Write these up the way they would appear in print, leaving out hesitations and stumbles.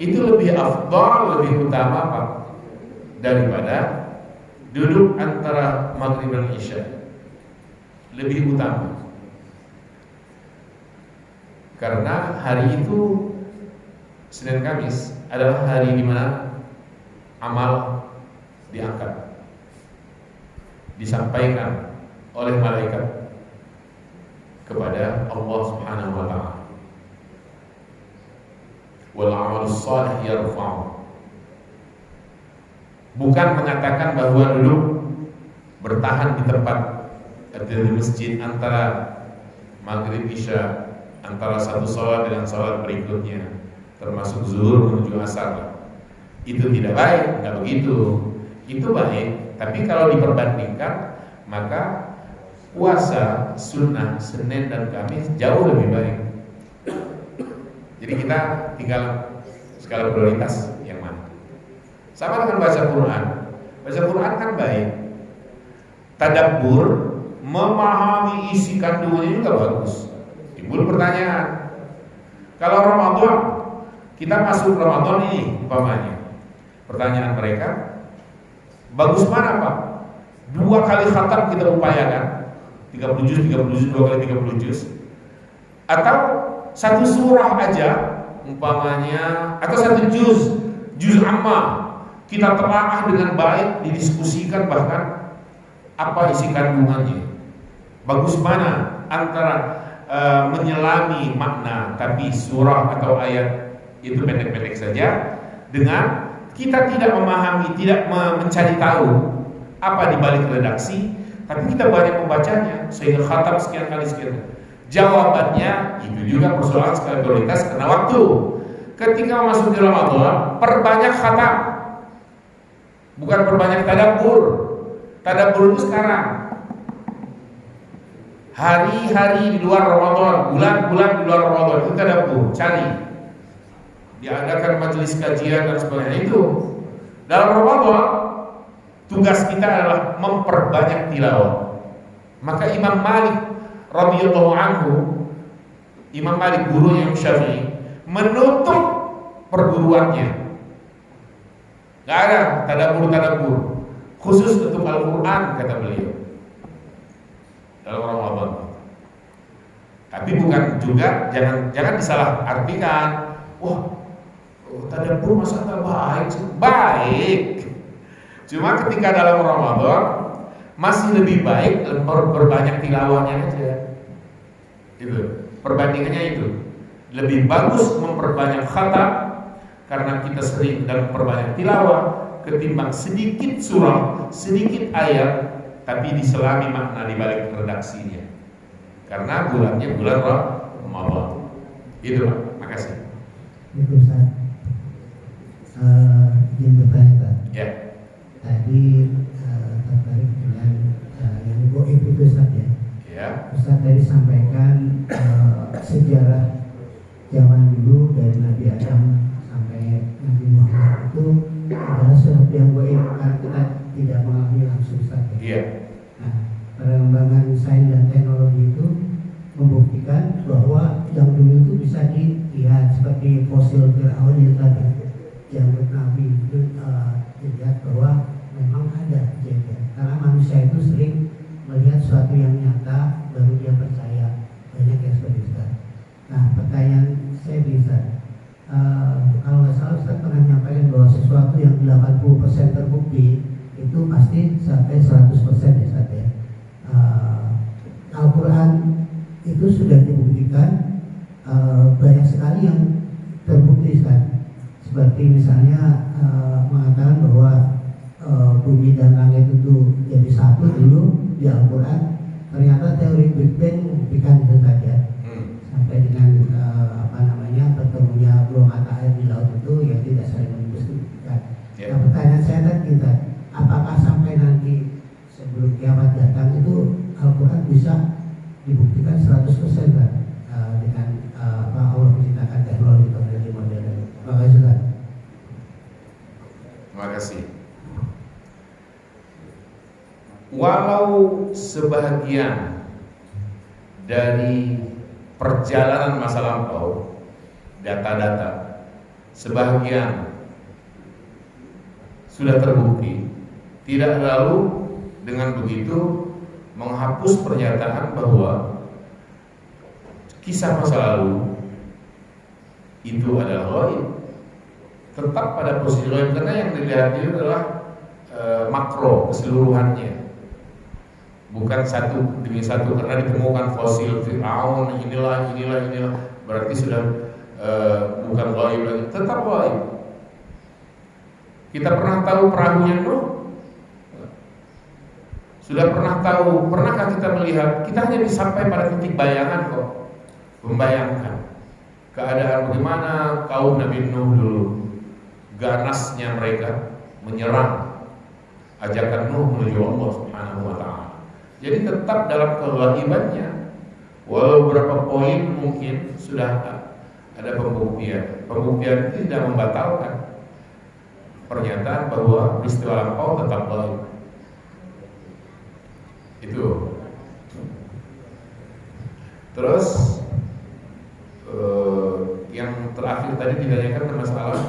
itu lebih afdal, lebih utama Pak, daripada duduk antara maghrib dan isya. Lebih utama. Karena hari itu Senin Kamis adalah hari di mana amal diangkat, disampaikan oleh malaikat kepada Allah Subhanahu wa taala. Wal 'amalus shalih yarfa'u. Bukan mengatakan bahwa duduk bertahan di tempat di masjid antara maghrib isya, antara satu sholat dengan sholat berikutnya, termasuk zuhur menuju asar, itu tidak baik, nggak begitu. Itu baik, tapi kalau diperbandingkan maka puasa sunnah Senin dan Kamis jauh lebih baik. Jadi kita tinggal skala prioritas yang mana. Sama dengan baca Quran. Baca Quran kan baik. Tadabbur, memahami isi kandungannya juga bagus. Timbul pertanyaan, kalau Ramadan, kita masuk Ramadan ini umpamanya, pertanyaan mereka, bagus mana Pak? 2 kali khatam kita upayakan, 30 juz, 2 kali 30 juz, atau satu surah aja umpamanya, atau satu juz amma, kita telaah dengan baik, didiskusikan bahkan apa isi kandungannya. Bagus mana antara menyelami makna tapi surah atau ayat itu pendek-pendek saja, dengan kita tidak memahami, tidak mencari tahu apa di balik redaksi, tapi kita banyak membacanya sehingga khatam sekian kali. Jawabannya itu juga persoalan skala prioritas karena waktu. Ketika masuk di Ramadan, perbanyak khatam, bukan perbanyak tadabbur. Tadabbur itu sekarang, hari-hari di luar Ramadan, bulan-bulan di luar Ramadan, itu tadabbur, cari. Diadakan majelis kajian dan sebagainya. Itu dalam Ramadan tugas kita adalah memperbanyak tilawah. Maka Imam Malik radhiyallahu anhu, Imam Malik gurunya Imam Syafi'i, menutup perguruannya. Gak ada tadabbur khusus untuk Al-Quran, kata beliau, dalam Ramadan. Tapi bukan juga, jangan disalah artikan, wah tadabbur masa nggak baik? Baik. Cuma ketika dalam Ramadan masih lebih baik berbanyak tilawahnya aja. Itu perbandingannya itu. Lebih bagus memperbanyak khatam karena kita sering dalam perbanyak tilawah ketimbang sedikit surah, sedikit ayat tapi diselami makna di balik redaksinya. Karena bulannya bulan Ramadan. Itu Pak. Makasih. Itu Ustaz. Izin bertanya Pak. Ya. Tadi tertarik dengan yang goib itu Ustaz ya. Ya. Ustaz tadi sampaikan sejarah zaman dulu dari Nabi Adam sampai Nabi Muhammad itu adalah sesuatu yang goib karena kita tidak mengalami langsung Ustaz ya. Iya. Nah, perkembangan sains dan teknologi itu membuktikan bahwa yang dulu itu bisa dilihat seperti fosil Fir'aun yang tadi yang Nabi itu dilihat bahwa memang ada kejadian. Karena manusia itu sering melihat sesuatu yang nyata baru dia percaya. Banyak yang seperti itu. Nah, pertanyaan saya bisa, kalau nggak salah Ustaz pernah menyampaikan bahwa sesuatu yang 80% terbukti itu pasti sampai 100% ya Ustaz ya. Al-Quran itu sudah dibuktikan banyak sekali yang terbukti Ustaz. Seperti misalnya mengatakan bahwa bumi dan langit itu jadi satu dulu di Al-Quran. Ternyata teori Big Bang membuktikan itu saja. Sampai dengan bertemunya dua mata air di laut itu yang tidak saling membuktikan. Nah, pertanyaan saya tadi, apakah sampai nanti sebelum kiamat datang itu Al-Quran bisa dibuktikan 100% kan? Dengan Allah menciptakan teknologi modern. Terima kasih Ustaz. Terima kasih. Walau sebagian dari perjalanan masa lampau, data-data sebagian sudah terbukti, tidak lalu dengan begitu menghapus pernyataan bahwa kisah masa lalu itu adalah ghaib. Tetap pada posisi ghaib, karena yang dilihat itu adalah makro keseluruhannya, bukan satu demi satu. Karena ditemukan fosil Fir'aun, inilah, berarti sudah bukan ghaib lagi, tetap ghaib. Kita pernah tahu perahunya Nuh? Sudah pernah tahu? Pernahkah kita melihat? Kita hanya sampai pada titik bayangan kok, membayangkan keadaan bagaimana kaum Nabi Nuh dulu, ganasnya mereka menyerang ajakan Nuh menuju Allah Subhanahu wa taala. Jadi tetap dalam keghaibannya, walau beberapa poin mungkin sudah ada pembuktian. Pembuktian itu tidak membatalkan pernyataan bahwa peristiwa lampau tetap ghaib. Itu. Terus yang terakhir tadi ditanyakan masalah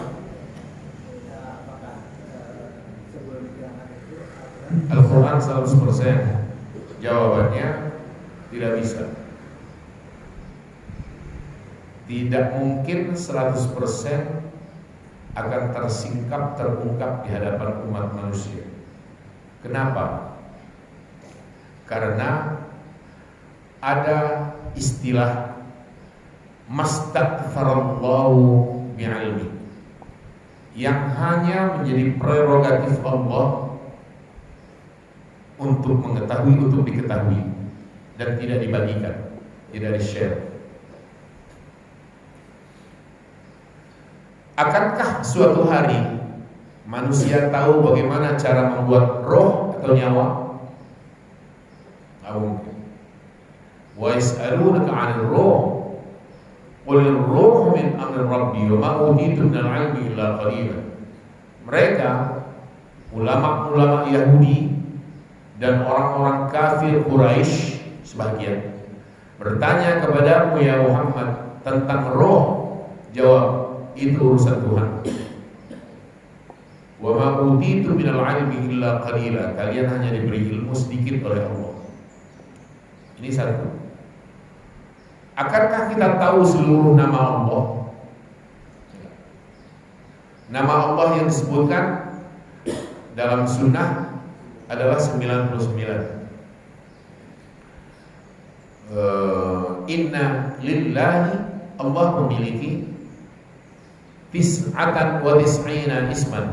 Al-Quran 100%. Jawabannya tidak bisa. Tidak mungkin 100% akan tersingkap, terungkap di hadapan umat manusia. Kenapa? Karena ada istilah mastakfarallahu bi'ilmi, yang hanya menjadi prerogatif Allah untuk mengetahui, untuk diketahui, dan tidak dibagikan, tidak di-share. Akankah suatu hari manusia tahu bagaimana cara membuat roh atau nyawa? Tidak mungkin. Wa yas'alunaka 'anil ruh qul ar-ruhu min amri rabbi wa ma utitu minal 'ilmi illa qalilan. Mereka, ulama-ulama Yahudi dan orang-orang kafir Quraisy sebagian, bertanya kepadamu ya Muhammad tentang roh. Jawab, itu urusan Tuhan. Wa ma utitu minal 'ilmi illa qalila. Kalian hanya diberi ilmu sedikit oleh Allah. Ini satu. Akankah kita tahu seluruh nama Allah? Nama Allah yang disebutkan dalam sunnah adalah 99. Inna lillahi, Allah memiliki tis'atan wa tis'ina isman,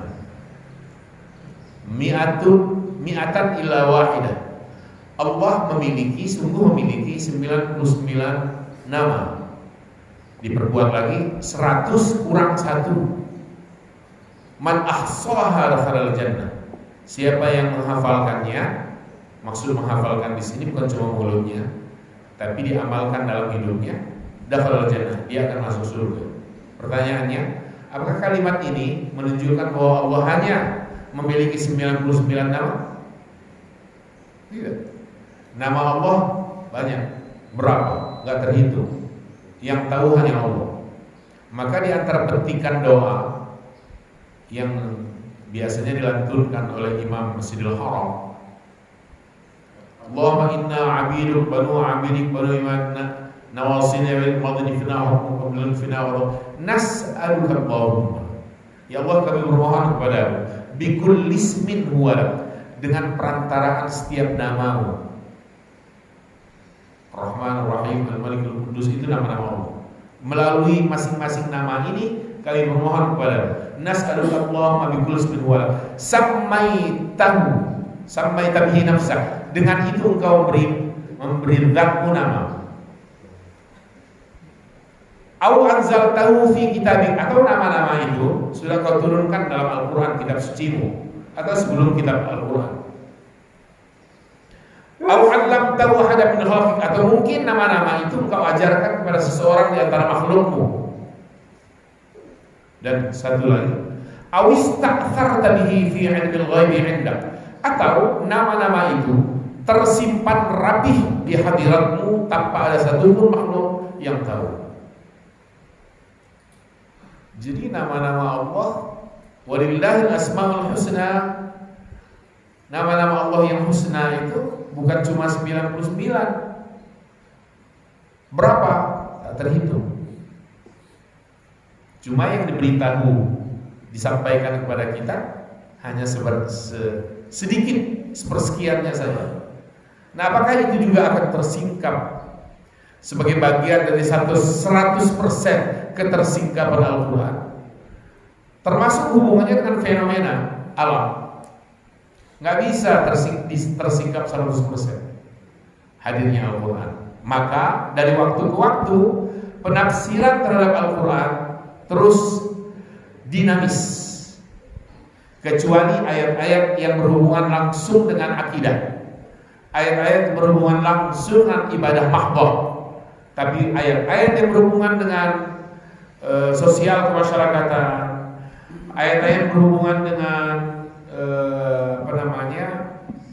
mi'atan illa wahidah. Allah memiliki, sungguh memiliki 99 nama. Diperbuat lagi 100 kurang 1. Man ahsaha dakhalal jannah. Siapa yang menghafalkannya, maksud menghafalkan di sini bukan cuma mulutnya, tapi diamalkan dalam hidupnya, dakhalal jannah, dia akan masuk surga. Pertanyaannya, apakah kalimat ini menunjukkan bahwa Allah hanya memiliki 99 nama? Tidak. Nama Allah banyak. Berapa? Enggak terhitung. Yang tahu hanya Allah. Maka di antara petikan doa yang biasanya dilantunkan oleh Imam Masjidil Haram, Allahumma inna abiduk banu abidik banu imanna nawasina bil madni fina hukum qablun fina wa nas'aluka Allahumma, ya Allah kami bermohon kepadamu, bikul ismin huwa, dengan perantaraan setiap namamu, Rahman, Rahim, Al-Malik, Al-Qudus, itu nama-nama Allah. Melalui masing-masing nama ini kami memohon kepada nas'aluka Allahumma bikul ismin huwa sammaita bihi nafsak, dengan itu engkau memberi zatmu nama, au anzaltahu fi kitabik, atau nama-nama itu sudah kau turunkan dalam Al-Quran, kitab sucimu, atau sebelum kitab Al-Quran. Au 'allamtahu ahadan min khalqik, atau mungkin nama-nama itu engkau ajarkan kepada seseorang di antara makhlukmu. Dan satu lagi, au ista'tharta bihi fi 'ilmil ghaibi 'indak, atau nama-nama itu tersimpan rapih di hadiratmu tanpa ada satupun makhluk yang tahu. Jadi nama-nama Allah, walillahil asmaul husna, nama-nama Allah yang husna itu bukan cuma 99. Berapa? Tak terhitung. Cuma yang diberitahu, disampaikan kepada kita hanya sedikit, sepersekiannya saja. Nah, apakah itu juga akan tersingkap sebagai bagian dari 100% ketersingkapan Al-Quran? Termasuk hubungannya dengan fenomena alam. Nggak bisa tersingkap 100% hadirnya Al-Quran. Maka dari waktu ke waktu penafsiran terhadap Al-Quran terus dinamis, kecuali ayat-ayat yang berhubungan langsung dengan akidah, ayat-ayat yang berhubungan langsung dengan ibadah mahdhah. Tapi ayat-ayat yang berhubungan dengan sosial kemasyarakatan, ayat-ayat yang berhubungan dengan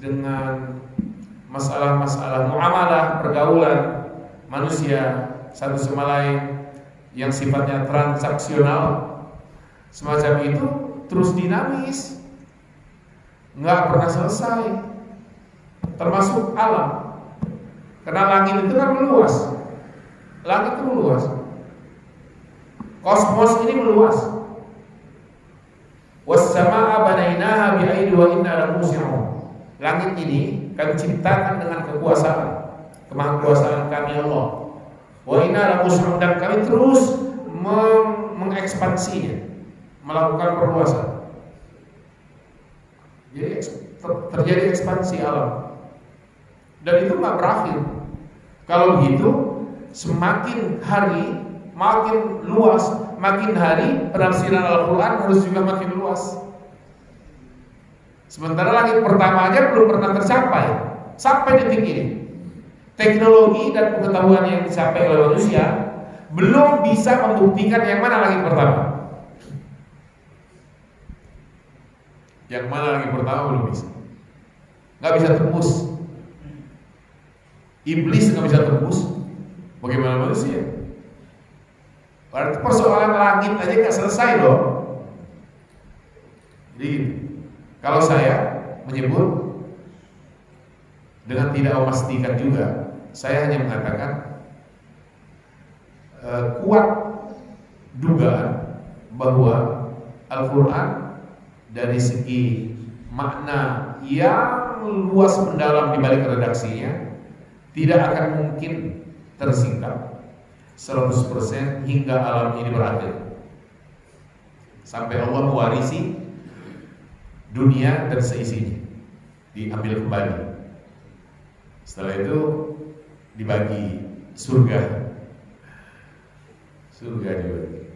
dengan masalah-masalah muamalah, pergaulan manusia satu sama lain yang sifatnya transaksional, semacam itu terus dinamis, nggak pernah selesai. Termasuk alam, karena langit itu kan meluas, langit itu meluas, kosmos ini meluas. Was-samaa'a banainaha bi'aidin wa inna lamusi'un. Langit ini kami ciptakan dengan kekuasaan, kemahakuasaan kami Allah. Wa inna lamusi'un, dan kami terus mengekspansinya, melakukan perluasan. Jadi terjadi ekspansi alam, dan itu nggak berakhir. Kalau begitu, semakin hari makin luas, makin hari penafsiran Al-Quran harus juga makin luas. Sementara langit pertama aja belum pernah tercapai sampai detik ini. Teknologi dan pengetahuan yang dicapai oleh manusia belum bisa membuktikan yang mana langit pertama. Yang mana langit pertama belum bisa. Nggak bisa tembus. Iblis nggak bisa tembus. Bagaimana manusia? Berarti persoalan langit aja nggak selesai loh. Jadi kalau saya menyebut dengan tidak memastikan juga, saya hanya mengatakan kuat dugaan bahwa Al-Quran dari segi makna yang luas mendalam di balik redaksinya tidak akan mungkin tersingkap 100% hingga alam ini berakhir, sampai Allah mewarisi dunia dan seisinya, diambil kembali. Setelah itu dibagi surga dibagi.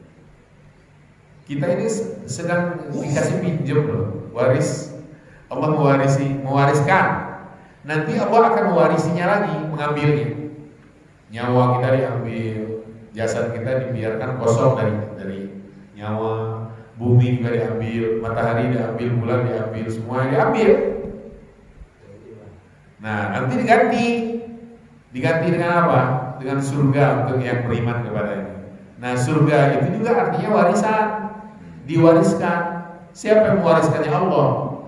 Kita ini sedang dikasih pinjam loh, waris. Allah mewariskan. Nanti Allah akan mewarisinya lagi, mengambilnya. Nyawa kita diambil, jasad kita dibiarkan kosong dari nyawa. Bumi juga diambil, matahari diambil, bulan diambil, semua diambil. Nah, nanti diganti dengan apa? Dengan surga untuk yang beriman kepadanya. Nah, surga itu juga artinya warisan, diwariskan. Siapa yang mewariskannya? Allah.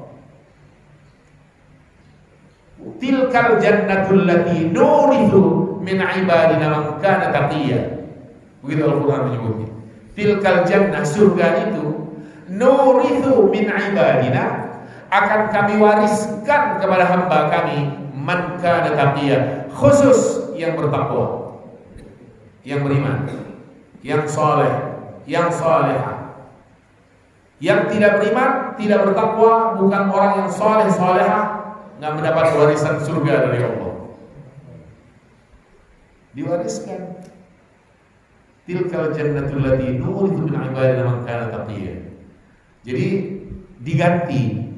Tilkal jannatul lati nurithu min ibadina man kana taqiyya. Begitu Al-Quran menyebutnya. Tilkal jannah, surga itu, nurithu min ibadina, akan kami wariskan kepada hamba kami, man kana taqiyya, khusus yang bertakwa, yang beriman, yang soleh, yang solehah. Yang tidak beriman, tidak bertakwa, bukan orang yang soleh solehah, nggak mendapat warisan surga dari Allah. Diwariskan. Tilkal jannatul lati nurithu min ibadina man kana taqiyya. Jadi diganti,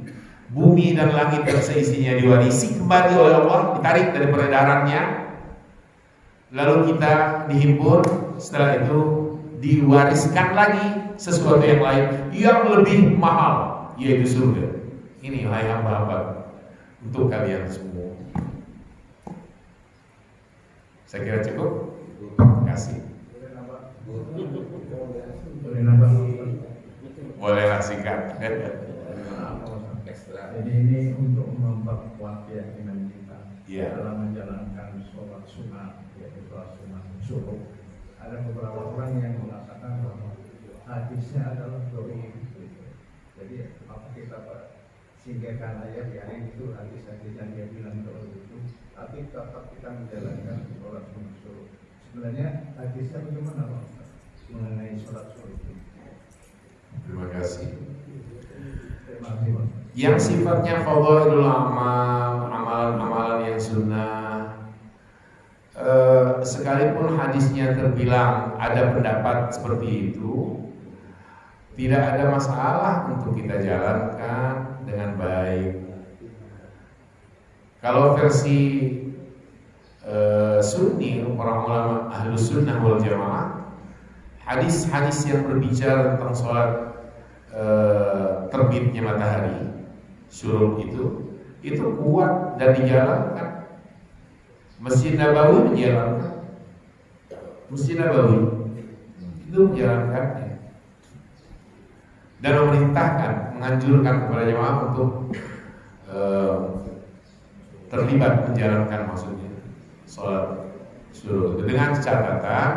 bumi dan langit dan seisinya diwarisi kembali oleh Allah, ditarik dari peredarannya, lalu kita dihimpun. Setelah itu diwariskan lagi sesuatu yang lain yang lebih mahal, yaitu surga. Ini hai hamba-hamba, untuk kalian semua. Saya kira cukup. Terima kasih. Boleh nambah? Bolehlah singkat. Jadi ini untuk memperkuat keyakinan kita Iya. dalam menjalankan sholat sunnah, yaitu sholat sunnah subuh. Ada beberapa orang yang mengatakan bahwa hadisnya adalah doi. Jadi apa kita singkirkan ayat yang itu hadis-hadis yang dia bilang doi itu, tapi tetap kita menjalankan sholat sunnah subuh. Sebenarnya hadisnya bagaimana Pak mengenai sholat subuh itu? Terima kasih. Terima kasih Pak. Yang sifatnya fadhailul amal, amalan-amalan yang sunnah, sekalipun hadisnya terbilang ada pendapat seperti itu, tidak ada masalah untuk kita jalankan dengan baik. Kalau versi Sunni, para ulama Ahlus Sunnah wal Jamaah, hadis-hadis yang berbicara tentang sholat terbitnya matahari, syuruk itu kuat dan dijalankan. Masjid Nabawi menjalankan, Masjid Nabawi itu menjalankannya dan memerintahkan, menganjurkan kepada jemaah untuk terlibat menjalankan, maksudnya sholat syuruk dengan catatan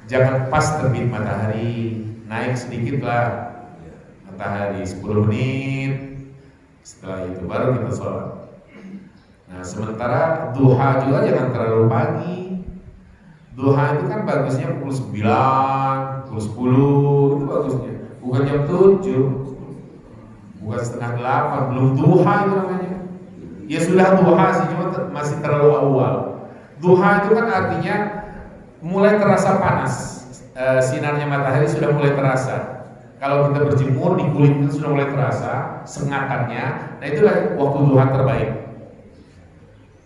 jangan pas terbit matahari, naik sedikitlah matahari 10 menit, setelah itu baru kita sholat. Nah, sementara duha juga jangan terlalu pagi. Duha itu kan bagusnya pukul 9, pukul 10, itu bagusnya. Bukan jam 7, bukan setengah 8, belum duha itu namanya. Ya sudah duha sih, cuma masih terlalu awal. Duha itu kan artinya mulai terasa panas, sinarnya matahari sudah mulai terasa. Kalau kita berjemur di kulit itu sudah mulai terasa sengatannya. Nah, itulah waktu duha terbaik.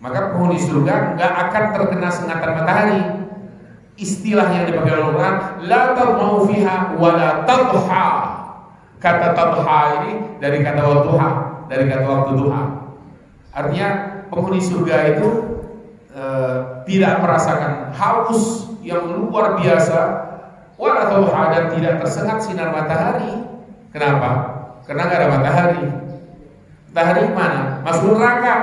Maka penghuni surga nggak akan terkena sengatan matahari. Istilah yang dipakai oleh Al-Quran, la tadma'u fiha wa la tadha. Kata tadha ini dari kata wadduha, dari kata waktu duha. Artinya penghuni surga itu tidak merasakan haus yang luar biasa, wala tadha, dan tidak tersengat sinar matahari. Kenapa? Karena nggak ada matahari. Matahari mana? Masuk neraka.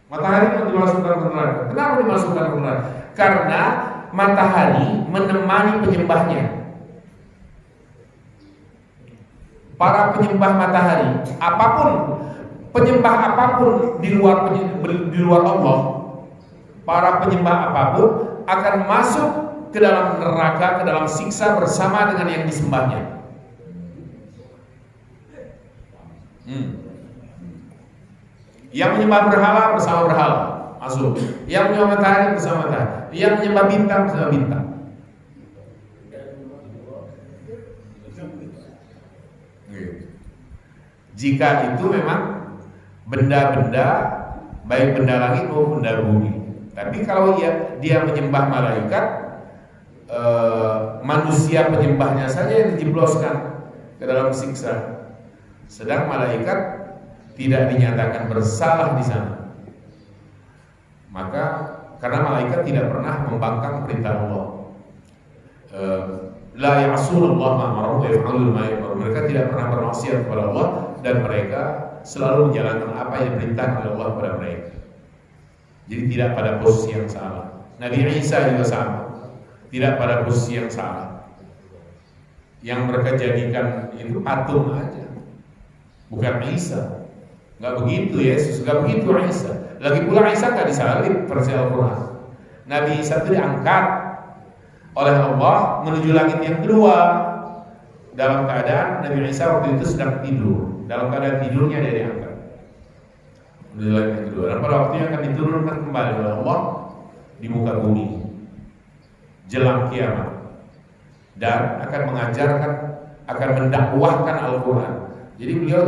Matahari yang dimasukkan ke neraka. Kenapa dimasukkan ke neraka? Karena matahari menemani penyembahnya. Para penyembah matahari, penyembah apapun di luar Allah, para penyembah apapun akan masuk ke dalam neraka, ke dalam siksa bersama dengan yang disembahnya. Yang menyembah berhala bersama berhala masuk. Yang menyembah matahari bersama matahari. Yang menyembah bintang bersama bintang. Jika itu memang benda-benda, baik benda langit maupun benda bumi. Tapi kalau dia menyembah malaikat, manusia penyembahnya saja yang dijebloskan ke dalam siksa. Sedang malaikat tidak dinyatakan bersalah di sana. Maka karena malaikat tidak pernah membangkang perintah Allah. La ya'sunullah ma amara wa yaf'aluna ma yu'mar. Mereka tidak pernah bermaksiat kepada Allah dan mereka selalu menjalankan apa yang diperintahkan oleh Allah kepada mereka. Jadi tidak pada posisi yang salah. Nabi Isa juga sama. Tidak pada posisi yang salah. Yang mereka jadikan itu patung aja. Bukan Isa. Nggak begitu Yesus, nggak begitu Isa. Lagi pula Isa nggak disalib versi Al-Quran. Nabi Isa itu diangkat oleh Allah menuju langit yang kedua. Dalam keadaan Nabi Isa waktu itu sedang tidur. Dalam keadaan tidurnya dia diangkat menuju langit yang kedua. Dan pada waktunya akan diturunkan kembali oleh Allah di muka bumi jelang kiamat dan akan mengajarkan, akan mendakwahkan Al-Quran. Jadi beliau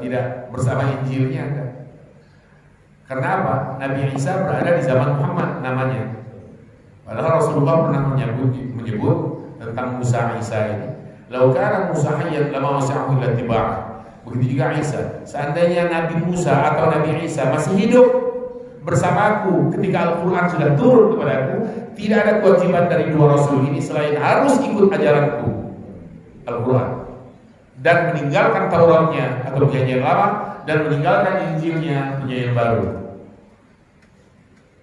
tidak bersama Injilnya kan? Karena apa? Nabi Isa berada di zaman Muhammad namanya. Padahal Rasulullah pernah menyebut tentang Musa Isa ini. Lau kana Musa hayyan lama wasa'ahu illa tiba'ah. Begitu juga Isa. Seandainya Nabi Musa atau Nabi Isa masih hidup, bersamaku ketika Al-Quran sudah turun kepadaku, tidak ada kewajiban dari dua Rasul ini selain harus ikut ajaranku Al-Quran dan meninggalkan Tauratnya atau perjanjian lama dan meninggalkan Injilnya perjanjian baru.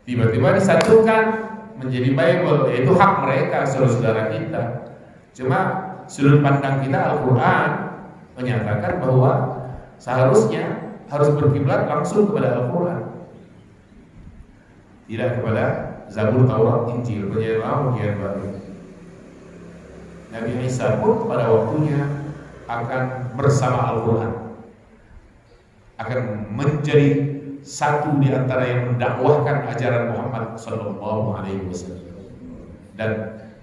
Tiba-tiba disatukan menjadi Bible, yaitu hak mereka saudara-saudara kita. Cuma sudut pandang kita Al-Quran menyatakan bahwa seharusnya harus berkiblat langsung kepada Al-Quran, tidak kepada Zabur, Taurat, Injil, perjanjian lama, perjanjian baru. Nabi Isa pun pada waktunya akan bersama Al-Quran, akan menjadi satu di antara yang mendakwahkan ajaran Muhammad Sallallahu Alaihi Wasallam dan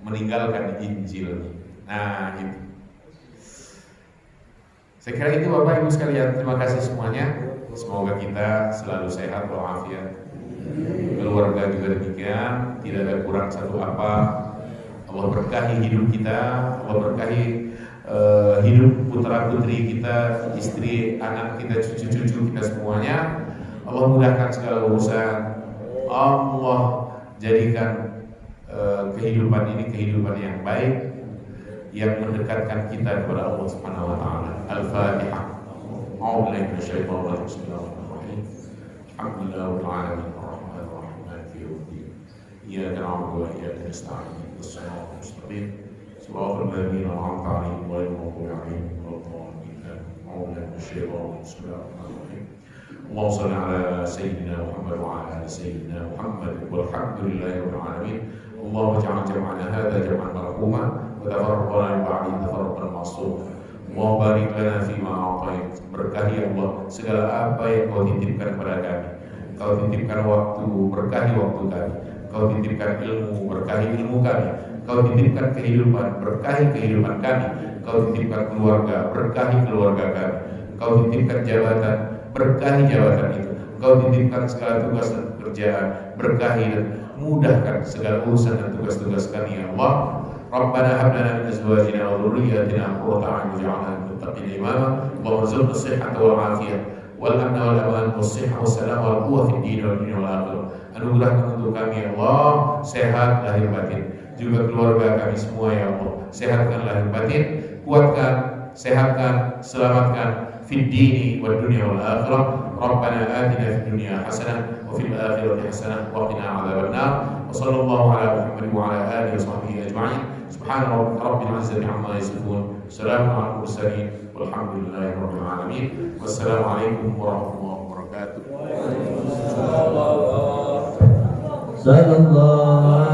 meninggalkan Injil. Nah, gitu. Saya kira itu Bapak Ibu sekalian. Terima kasih semuanya. Semoga kita selalu sehat walafiat. Keluarga juga demikian, tidak ada kurang satu apa. Allah berkahi hidup kita, Allah berkahi hidup putra putri kita, istri, anak kita, cucu-cucu kita semuanya. Allah mudahkan segala urusan. Allah jadikan kehidupan ini kehidupan yang baik, yang mendekatkan kita kepada Allah Subhanahu wa taala. Al-Fatihah. A'udzubillahi minasyaitonir rajim. Bismillahirrahmanirrahim. Alhamdulillahirabbil alamin. Arrahmanir rahim. Maliki yaumiddin. Iyyaka na'budu wa iyyaka nasta'in. Ihdinash-shiratal mustaqim. Shiratal ladzina an'amta 'alaihim ghairil maghdubi 'alaihim waladdallin. A'udzubillahi minasyaitonir rajim. Bismillahirrahmanirrahim. اللهم صل على سيدنا محمد وعلى ال سيدنا محمد والحمد لله رب العالمين. اللهم اجعل جمعنا هذا جمعا مرحوما وتفرقنا من بعده تفرقا معصوما. اللهم بارك لنا فيما اعطيت. Berkahi Allah segala apa yang Kau titipkan kepada kami. Kau titipkan waktu, berkahi waktu kami. Kau titipkan ilmu, berkahi ilmu kami. Kau titipkan kehidupan, berkahi kehidupan kami. Kau titipkan keluarga, berkahi keluarga kami. Kau titipkan jabatan, berkahi jabatan itu. Kau titipkan segala tugas dan pekerjaan, berkahi dan mudahkan segala urusan dan tugas-tugas kami ya Allah. Rabbana hab lana min azwajina wa dhurriyyatina qurrata a'yun waj'alna lil muttaqina imama. Allahumma arzuqna as-sihhata wal 'afiyah wal amna wal aman was sihhah was salam wal quwwah fid din wal dunya wal akhirah. Anugerahkan untuk kami ya Allah sehat lahir batin, juga keluarga kami semua ya Allah. Sehatkan lahir batin, kuatkan, sehatkan, selamatkan fid dini wad dunya wal akhirah. Rabbana atina fid dunya hasanah wa fil akhirati hasanah wa qina adzaban nar. Wa sallallahu ala Muhammad wa ala alihi wa sahbihi ajma'in. Subhana rabbika rabbil izzati amma yasifun. Salamun ala mursalin walhamdulillahi rabbil alamin. Wassalamu alaikum warahmatullahi wabarakatuh. Sallallahu